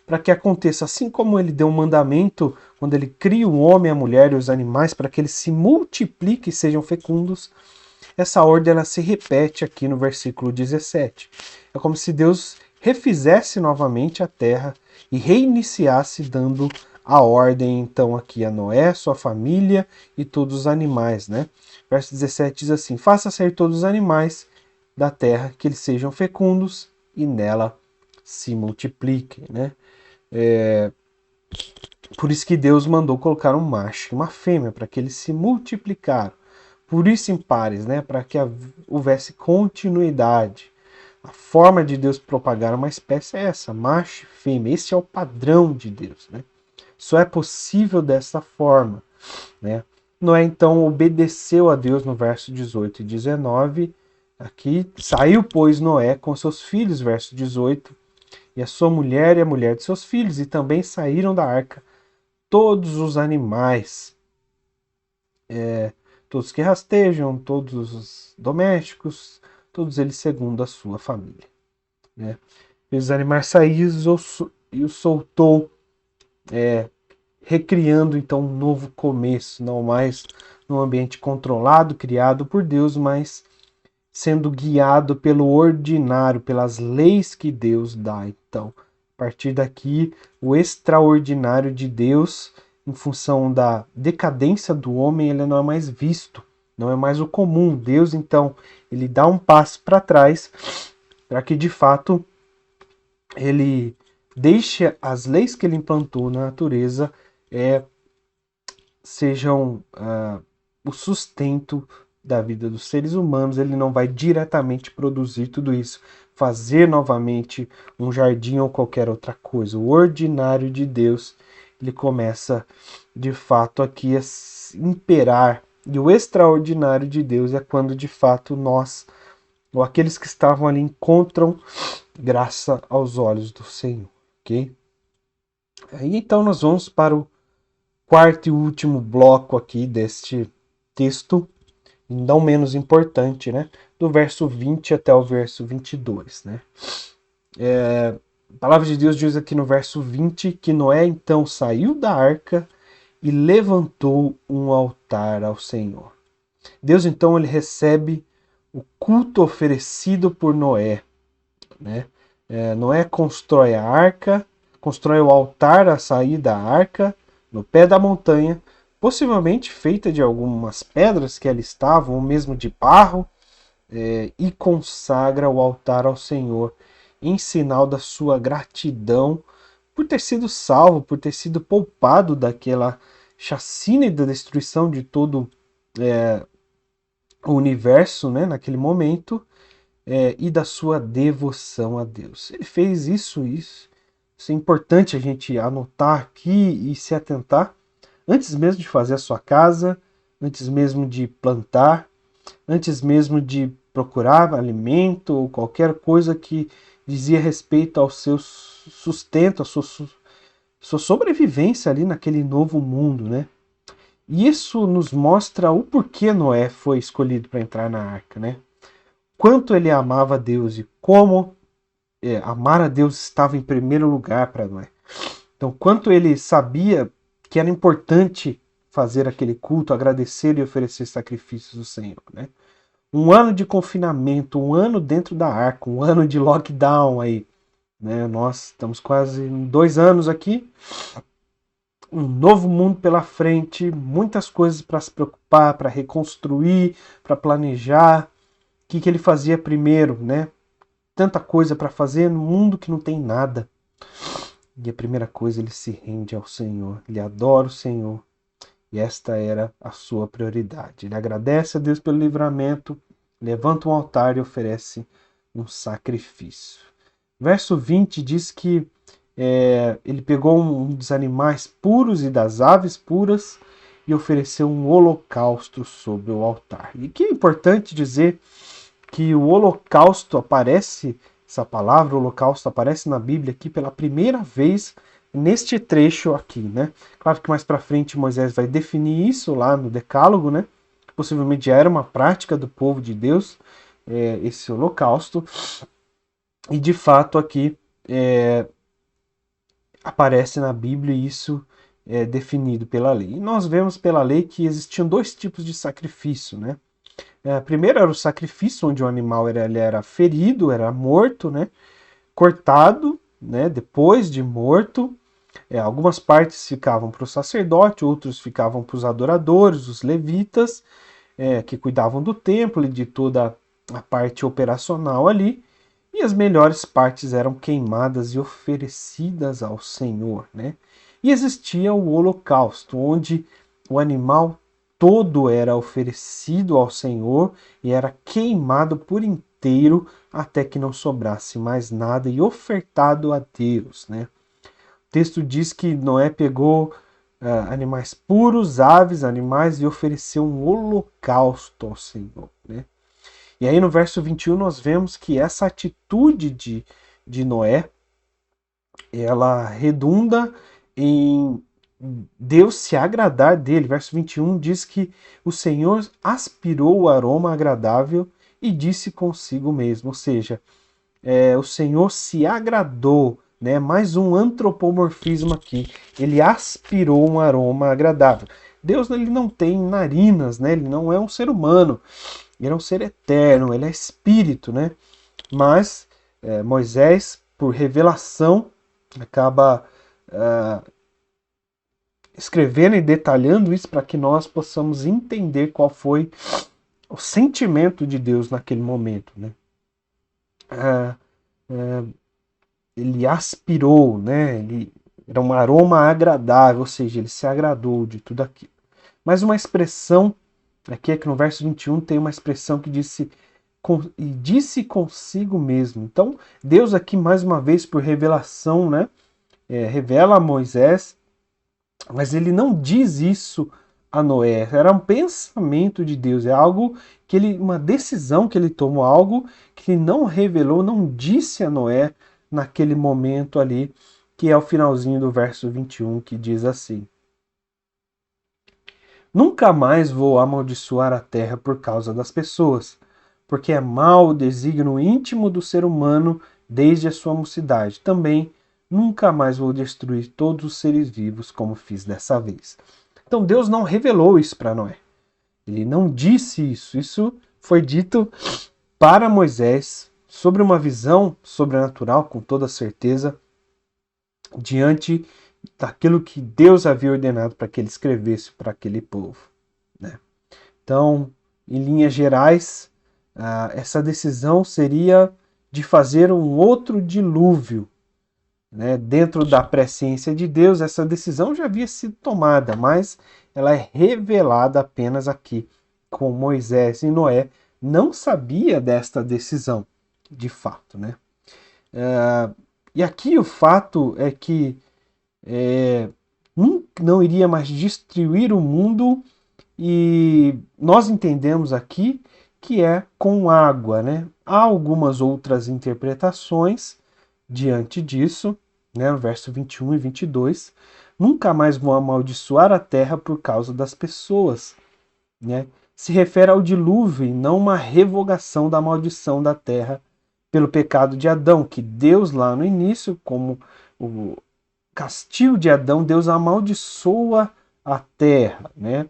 para que aconteça, assim como ele deu um mandamento quando ele cria o homem, a mulher e os animais, para que eles se multipliquem e sejam fecundos, essa ordem ela se repete aqui no versículo 17. É como se Deus refizesse novamente a terra e reiniciasse dando a ordem então aqui a Noé, sua família e todos os animais, né? Verso 17 diz assim: faça sair todos os animais da terra, que eles sejam fecundos e nela se multipliquem, né? Por isso que Deus mandou colocar um macho e uma fêmea, para que eles se multiplicaram. Por isso em pares, né? Para que houvesse continuidade. A forma de Deus propagar uma espécie é essa, macho e fêmea. Esse é o padrão de Deus, né? Só é possível dessa forma, né? Noé então obedeceu a Deus no verso 18 e 19. Aqui saiu, pois, Noé com seus filhos, verso 18, e a sua mulher e a mulher de seus filhos, e também saíram da arca todos os animais, todos que rastejam, todos os domésticos, todos eles segundo a sua família, né? E os animais saíram e os soltou, recriando então um novo começo, não mais num ambiente controlado, criado por Deus, mas sendo guiado pelo ordinário, pelas leis que Deus dá. Então, a partir daqui, o extraordinário de Deus, em função da decadência do homem, ele não é mais visto, não é mais o comum. Deus, então, ele dá um passo para trás para que, de fato, ele deixe as leis que ele implantou na natureza sejam o sustento da vida dos seres humanos. Ele não vai diretamente produzir tudo isso, fazer novamente um jardim ou qualquer outra coisa. O ordinário de Deus, ele começa de fato aqui a imperar, e o extraordinário de Deus é quando de fato nós, ou aqueles que estavam ali, encontram graça aos olhos do Senhor, ok? Aí então nós vamos para o quarto e último bloco aqui deste texto, não menos importante, né? Do verso 20 até o verso 22, né? A palavra de Deus diz aqui no verso 20 que Noé então saiu da arca e levantou um altar ao Senhor. Deus então ele recebe o culto oferecido por Noé, né? Noé constrói a arca, constrói o altar a sair da arca, no pé da montanha, possivelmente feita de algumas pedras que ali estavam, ou mesmo de barro, e consagra o altar ao Senhor, em sinal da sua gratidão por ter sido salvo, por ter sido poupado daquela chacina e da destruição de todo o universo, né, naquele momento, e da sua devoção a Deus. Ele fez isso. Isso é importante a gente anotar aqui e se atentar, antes mesmo de fazer a sua casa, antes mesmo de plantar, antes mesmo de procurar alimento ou qualquer coisa que dizia respeito ao seu sustento, à sua sobrevivência ali naquele novo mundo, né? E isso nos mostra o porquê Noé foi escolhido para entrar na arca, né? Quanto ele amava a Deus e como amar a Deus estava em primeiro lugar para Noé. Então, quanto ele sabia que era importante fazer aquele culto, agradecer e oferecer sacrifícios ao Senhor, né? Um ano de confinamento, um ano dentro da arca, um ano de lockdown aí, né? Nós estamos quase 2 anos aqui, um novo mundo pela frente, muitas coisas para se preocupar, para reconstruir, para planejar. O que ele fazia primeiro, né? Tanta coisa para fazer no mundo que não tem nada. E a primeira coisa, ele se rende ao Senhor, ele adora o Senhor. E esta era a sua prioridade. Ele agradece a Deus pelo livramento, levanta um altar e oferece um sacrifício. Verso 20 diz que ele pegou um dos animais puros e das aves puras e ofereceu um holocausto sobre o altar. E que é importante dizer que o holocausto aparece, essa palavra holocausto aparece na Bíblia aqui pela primeira vez neste trecho aqui, né? Claro que mais para frente Moisés vai definir isso lá no Decálogo, né? Possivelmente já era uma prática do povo de Deus, esse holocausto. E de fato aqui aparece na Bíblia e isso é definido pela lei. E nós vemos pela lei que existiam 2 tipos de sacrifício, né? Primeiro era o sacrifício onde o animal ele era ferido, era morto, né? Cortado, né? Depois de morto. Algumas partes ficavam para o sacerdote, outros ficavam para os adoradores, os levitas, que cuidavam do templo e de toda a parte operacional ali. E as melhores partes eram queimadas e oferecidas ao Senhor, né? E existia o holocausto, onde o animal todo era oferecido ao Senhor e era queimado por inteiro até que não sobrasse mais nada e ofertado a Deus, né? texto diz que Noé pegou animais puros, aves, animais, e ofereceu um holocausto ao Senhor, né? E aí no verso 21 nós vemos que essa atitude de Noé, ela redunda em Deus se agradar dele. Verso 21 diz que o Senhor aspirou o aroma agradável e disse consigo mesmo, ou seja, o Senhor se agradou, né? Mais um antropomorfismo aqui. Ele aspirou um aroma agradável. Deus, ele não tem narinas, né? Ele não é um ser humano. Ele é um ser eterno, ele é espírito, né? Mas Moisés, por revelação, acaba escrevendo e detalhando isso para que nós possamos entender qual foi o sentimento de Deus naquele momento, né? Ele aspirou, né? Ele era um aroma agradável, ou seja, ele se agradou de tudo aquilo. Mas uma expressão, aqui é que no verso 21 tem uma expressão que disse consigo mesmo. Então, Deus aqui, mais uma vez, por revelação, né? Revela a Moisés, mas ele não diz isso a Noé. Era um pensamento de Deus, é algo que uma decisão que ele tomou, algo que ele não revelou, não disse a Noé naquele momento ali, que é o finalzinho do verso 21, que diz assim: Nunca mais vou amaldiçoar a terra por causa das pessoas, porque é mau o desígnio íntimo do ser humano desde a sua mocidade. Também nunca mais vou destruir todos os seres vivos como fiz dessa vez. Então Deus não revelou isso para Noé. Ele não disse isso. Isso foi dito para Moisés sobre uma visão sobrenatural, com toda certeza, diante daquilo que Deus havia ordenado para que ele escrevesse para aquele povo, né? Então, em linhas gerais, essa decisão seria de fazer um outro dilúvio, né? Dentro da presciência de Deus, essa decisão já havia sido tomada, mas ela é revelada apenas aqui com Moisés, e Noé não sabia desta decisão, de fato, né? E aqui o fato é que não iria mais destruir o mundo, e nós entendemos aqui que é com água, né? Há algumas outras interpretações diante disso, né? No verso 21 e 22, nunca mais vão amaldiçoar a terra por causa das pessoas, né? Se refere ao dilúvio e não uma revogação da maldição da terra pelo pecado de Adão, que Deus lá no início, como o castigo de Adão, Deus amaldiçoa a terra, né?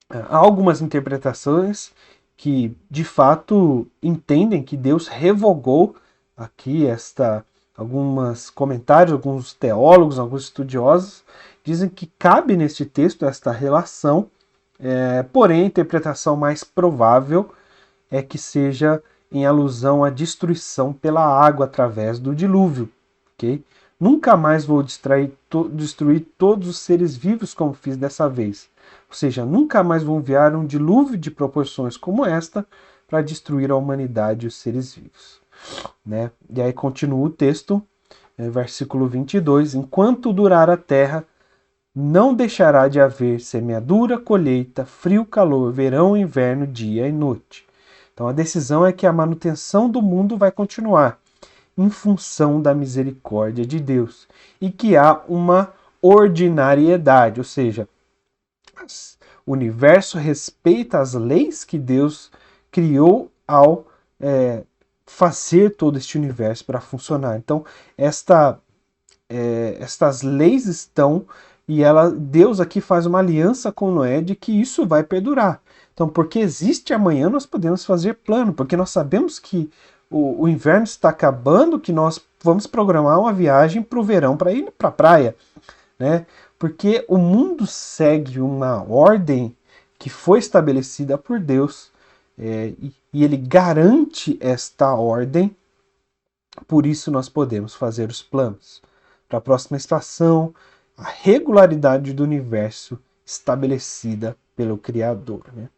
Há algumas interpretações que de fato entendem que Deus revogou aqui alguns comentários, alguns teólogos, alguns estudiosos dizem que cabe neste texto esta relação, porém a interpretação mais provável é que seja em alusão à destruição pela água através do dilúvio, ok? Nunca mais vou destruir todos os seres vivos como fiz dessa vez. Ou seja, nunca mais vou enviar um dilúvio de proporções como esta para destruir a humanidade e os seres vivos, né? E aí continua o texto, versículo 22. Enquanto durar a terra, não deixará de haver semeadura, colheita, frio, calor, verão, inverno, dia e noite. Então a decisão é que a manutenção do mundo vai continuar em função da misericórdia de Deus e que há uma ordinariedade, ou seja, o universo respeita as leis que Deus criou ao fazer todo este universo para funcionar. Então, estas leis estão, e Deus aqui faz uma aliança com Noé de que isso vai perdurar. Então, porque existe amanhã, nós podemos fazer plano, porque nós sabemos que o inverno está acabando, que nós vamos programar uma viagem para o verão para ir para a praia, né? Porque o mundo segue uma ordem que foi estabelecida por Deus, e ele garante esta ordem, por isso nós podemos fazer os planos para a próxima estação, a regularidade do universo estabelecida pelo Criador, né?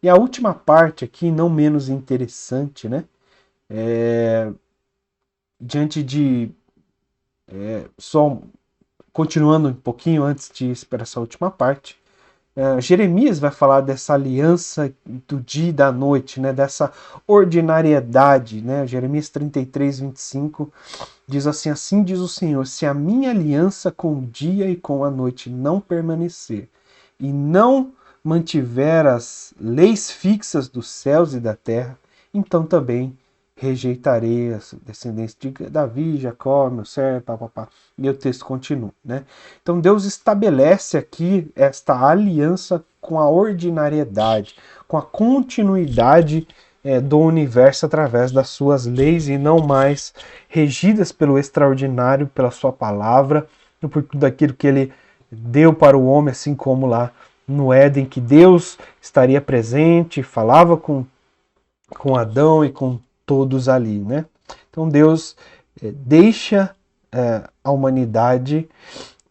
E a última parte aqui, não menos interessante, né? Diante de só continuando um pouquinho antes de ir para essa última parte, Jeremias vai falar dessa aliança do dia e da noite, né? Dessa ordinariedade, né? Jeremias 33, 25 diz assim: assim diz o Senhor, se a minha aliança com o dia e com a noite não permanecer, e não mantiver as leis fixas dos céus e da terra, então também rejeitarei as descendentes de Davi, Jacó, meu servo, papapá. E o texto continua, né? Então Deus estabelece aqui esta aliança com a ordinariedade, com a continuidade do universo através das suas leis e não mais regidas pelo extraordinário, pela sua palavra, e por tudo aquilo que ele deu para o homem, assim como lá no Éden, que Deus estaria presente, falava com Adão e com todos ali, né? Então Deus deixa a humanidade,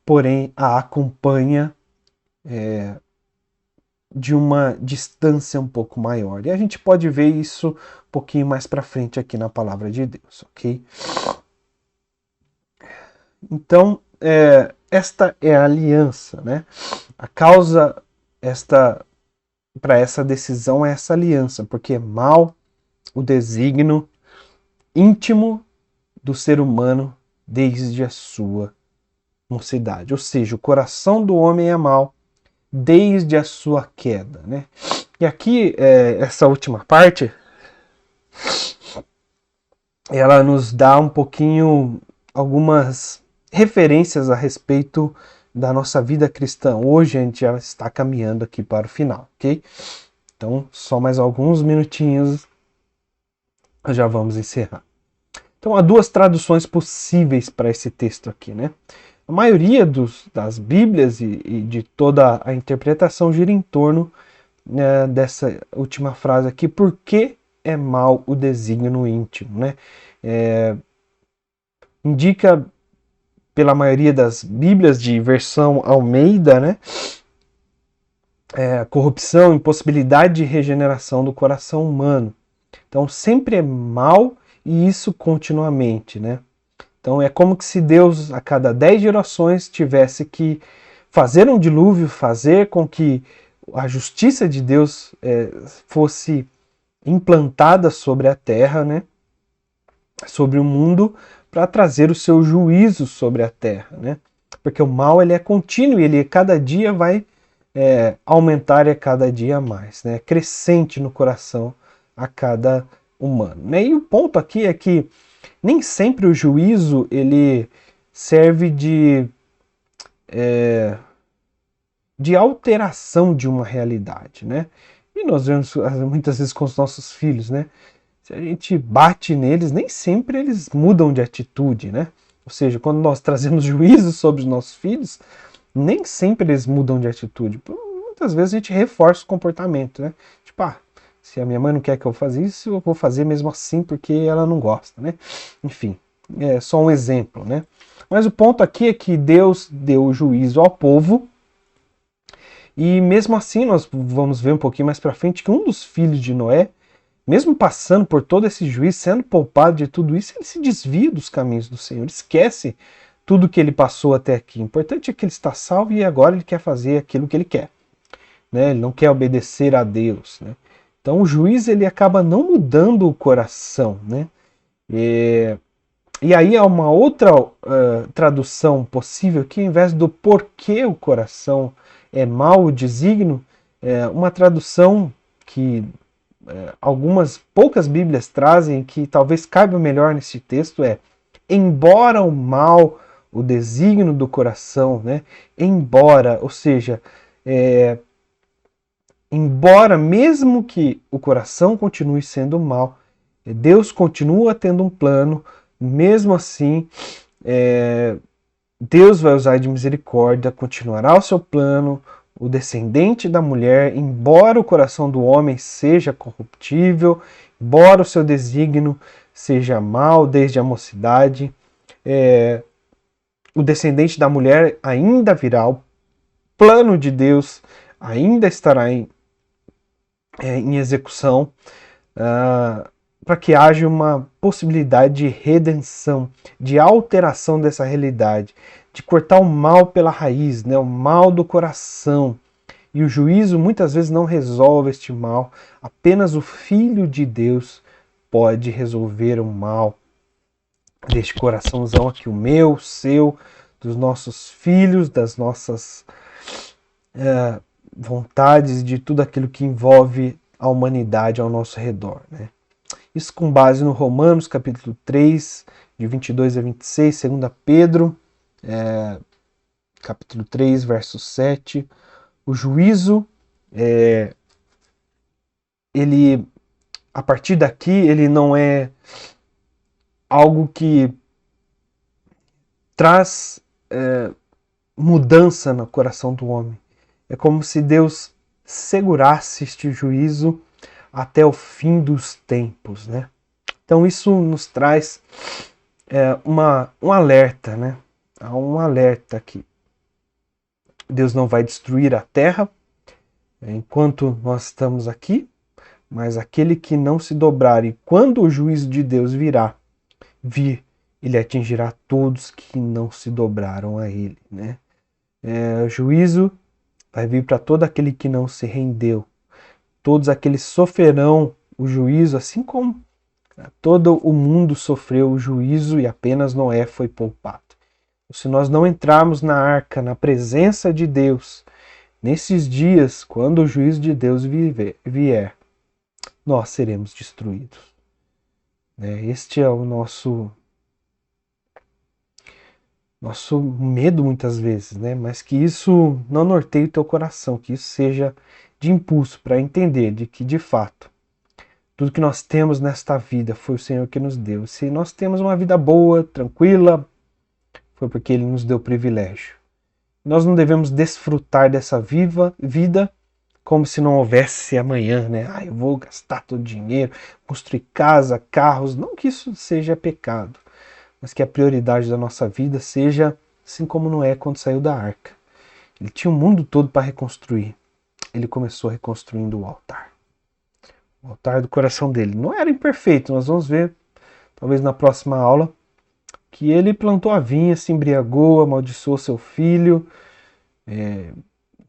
porém a acompanha de uma distância um pouco maior. E a gente pode ver isso um pouquinho mais para frente aqui na palavra de Deus, ok? Então, esta é a aliança, né? A causa para essa decisão é essa aliança, porque é mal o desígnio íntimo do ser humano desde a sua mocidade. Ou seja, o coração do homem é mau desde a sua queda, né? E aqui, essa última parte, ela nos dá um pouquinho, algumas referências a respeito da nossa vida cristã. Hoje a gente já está caminhando aqui para o final, ok? Então, só mais alguns minutinhos, já vamos encerrar. Então, há duas traduções possíveis para esse texto aqui, né? A maioria das Bíblias e de toda a interpretação gira em torno dessa última frase aqui, por que é mal o desígnio no íntimo, né? Indica, pela maioria das Bíblias de versão Almeida, né? Corrupção, impossibilidade de regeneração do coração humano. Então, sempre é mal e isso continuamente, né? Então é como que se Deus, a cada 10 gerações, tivesse que fazer um dilúvio, fazer com que a justiça de Deus fosse implantada sobre a terra, né? Sobre o mundo, para trazer o seu juízo sobre a terra, né? Porque o mal ele é contínuo e ele cada dia vai aumentar e a cada dia mais, né? Crescente no coração a cada humano, né? E o ponto aqui é que nem sempre o juízo ele serve de alteração de uma realidade, né? E nós vemos muitas vezes com os nossos filhos, né? Se a gente bate neles, nem sempre eles mudam de atitude, né? Ou seja, quando nós trazemos juízo sobre os nossos filhos, nem sempre eles mudam de atitude. Muitas vezes a gente reforça o comportamento, né? Tipo, se a minha mãe não quer que eu faça isso, eu vou fazer mesmo assim porque ela não gosta, né? Enfim, é só um exemplo, né? Mas o ponto aqui é que Deus deu o juízo ao povo e mesmo assim nós vamos ver um pouquinho mais para frente que um dos filhos de Noé, mesmo passando por todo esse juízo, sendo poupado de tudo isso, ele se desvia dos caminhos do Senhor, esquece tudo que ele passou até aqui. O importante é que ele está salvo e agora ele quer fazer aquilo que ele quer, né? Ele não quer obedecer a Deus, né? Então o juiz ele acaba não mudando o coração, né? E aí há uma outra tradução possível que, ao invés do porquê o coração é mau, o desígnio, uma tradução que algumas poucas Bíblias trazem, que talvez caiba melhor nesse texto, embora o mal, o desígnio do coração, né? Embora, ou seja, embora mesmo que o coração continue sendo mal, Deus continua tendo um plano, mesmo assim, Deus vai usar de misericórdia, continuará o seu plano, o descendente da mulher, embora o coração do homem seja corruptível, embora o seu desígnio seja mau desde a mocidade, o descendente da mulher ainda virá, o plano de Deus ainda estará em execução, para que haja uma possibilidade de redenção, de alteração dessa realidade, de cortar o mal pela raiz, né? O mal do coração. E o juízo muitas vezes não resolve este mal, apenas o Filho de Deus pode resolver o mal deste coraçãozão aqui, o meu, o seu, dos nossos filhos, das nossas vontades, de tudo aquilo que envolve a humanidade ao nosso redor, né? Isso com base no Romanos, capítulo 3, de 22 a 26, 2 Pedro, capítulo 3, verso 7. O juízo, ele, a partir daqui, ele não é algo que traz mudança no coração do homem. É como se Deus segurasse este juízo até o fim dos tempos, né? Então isso nos traz um alerta, né? Há um alerta aqui. Deus não vai destruir a terra enquanto nós estamos aqui, mas aquele que não se dobrar e quando o juízo de Deus vir, ele atingirá todos que não se dobraram a ele, né? O juízo vai vir para todo aquele que não se rendeu. Todos aqueles sofrerão o juízo, assim como todo o mundo sofreu o juízo e apenas Noé foi poupado. Se nós não entrarmos na arca, na presença de Deus, nesses dias, quando o juízo de Deus vier, nós seremos destruídos. Este é o nosso medo muitas vezes, né? Mas que isso não norteie o teu coração, que isso seja de impulso para entender de que, de fato, tudo que nós temos nesta vida foi o Senhor que nos deu. Se nós temos uma vida boa, tranquila, foi porque Ele nos deu privilégio. Nós não devemos desfrutar dessa vida como se não houvesse amanhã, né? Eu vou gastar todo o dinheiro, construir casa, carros. Não que isso seja pecado, mas que a prioridade da nossa vida seja assim como Noé quando saiu da arca. Ele tinha o mundo todo para reconstruir. Ele começou reconstruindo o altar. O altar do coração dele. Não era imperfeito, nós vamos ver, talvez na próxima aula, que ele plantou a vinha, se embriagou, amaldiçoou seu filho.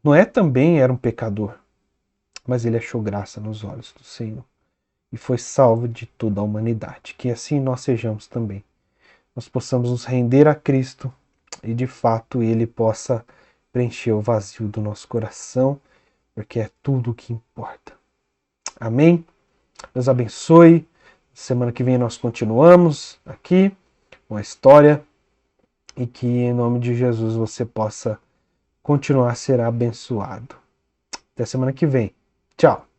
Noé também era um pecador, mas ele achou graça nos olhos do Senhor e foi salvo de toda a humanidade. Que assim nós sejamos também. Nós possamos nos render a Cristo e de fato Ele possa preencher o vazio do nosso coração, porque é tudo o que importa. Amém? Deus abençoe. Semana que vem nós continuamos aqui com a história e que em nome de Jesus você possa continuar a ser abençoado. Até semana que vem. Tchau!